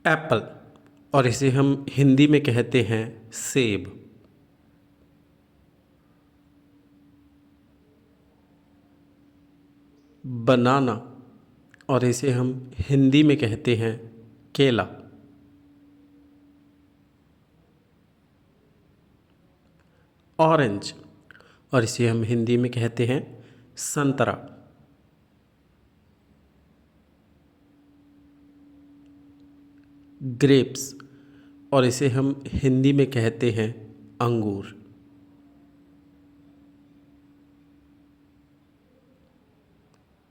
Apple और इसे हम हिंदी में कहते हैं सेब। बनाना और इसे हम हिंदी में कहते हैं केला। ऑरेंज और इसे हम हिंदी में कहते हैं संतरा। ग्रेप्स और इसे हम हिंदी में कहते हैं अंगूर।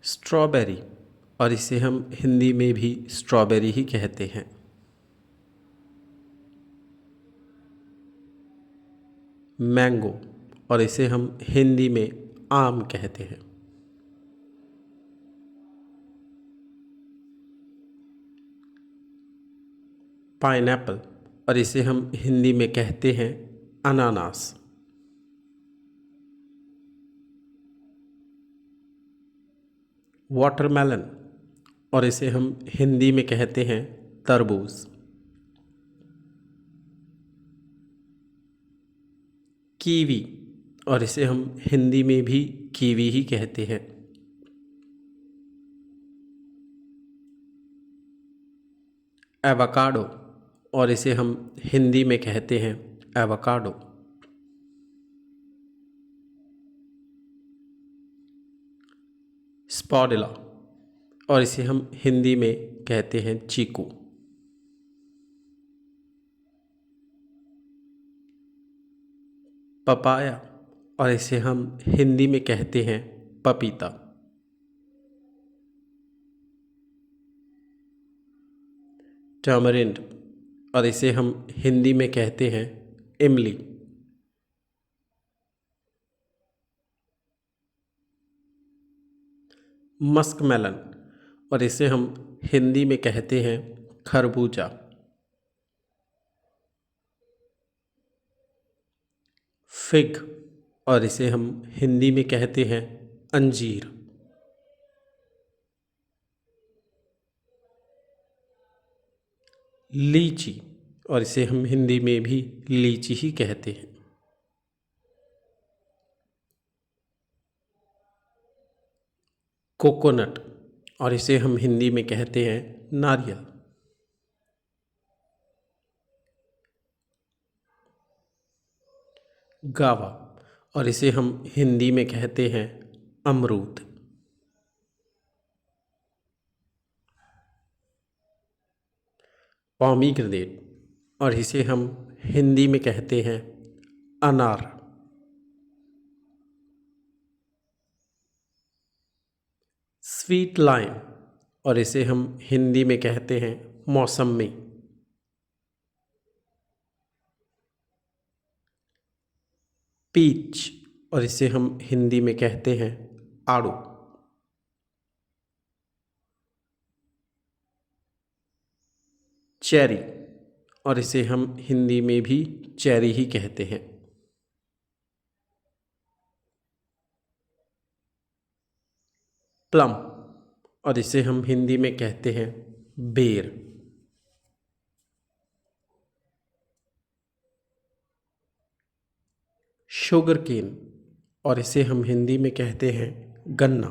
स्ट्रॉबेरी और इसे हम हिंदी में भी स्ट्रॉबेरी ही कहते हैं। मैंगो और इसे हम हिंदी में आम कहते हैं। पाइनएप्पल और इसे हम हिंदी में कहते हैं अनानास। वाटरमेलन और इसे हम हिंदी में कहते हैं तरबूज। कीवी और इसे हम हिंदी में भी कीवी ही कहते हैं। एवोकाडो और इसे हम हिंदी में कहते हैं एवोकाडो। स्पॉडिला और इसे हम हिंदी में कहते हैं चीकू। पपाया और इसे हम हिंदी में कहते हैं पपीता। टैमरिंड और इसे हम हिंदी में कहते हैं इमली। मस्कमेलन और इसे हम हिंदी में कहते हैं खरबूजा। फिग और इसे हम हिंदी में कहते हैं अंजीर। लीची और इसे हम हिंदी में भी लीची ही कहते हैं। कोकोनट और इसे हम हिंदी में कहते हैं नारियल। गावा और इसे हम हिंदी में कहते हैं अमरूद। पॉमीग्रेनेट और इसे हम हिंदी में कहते हैं अनार। स्वीट लाइम और इसे हम हिंदी में कहते हैं मौसम्मी। पीच और इसे हम हिंदी में कहते हैं आड़ू। चेरी और इसे हम हिंदी में भी चेरी ही कहते हैं। प्लम और इसे हम हिंदी में कहते हैं बेर। शुगर केन और इसे हम हिंदी में कहते हैं गन्ना।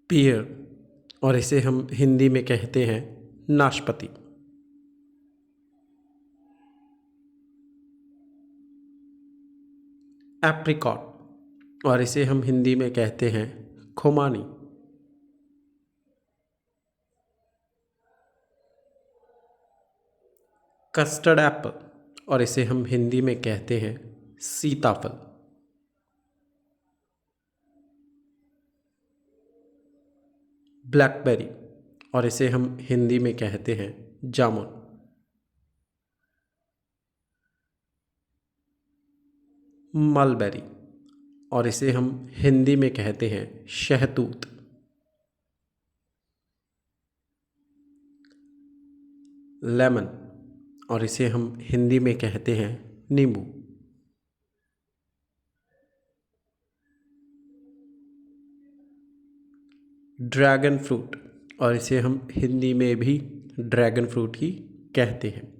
पियर और इसे हम हिंदी में कहते हैं नाशपाती। एप्रिकॉट और इसे हम हिंदी में कहते हैं खुमानी। कस्टर्ड एप्पल और इसे हम हिंदी में कहते हैं सीताफल। ब्लैकबेरी और इसे हम हिंदी में कहते हैं जामुन। मलबेरी और इसे हम हिंदी में कहते हैं शहतूत। लेमन और इसे हम हिंदी में कहते हैं नींबू। ड्रैगन फ्रूट, और इसे हम हिंदी में भी ड्रैगन फ्रूट ही कहते हैं।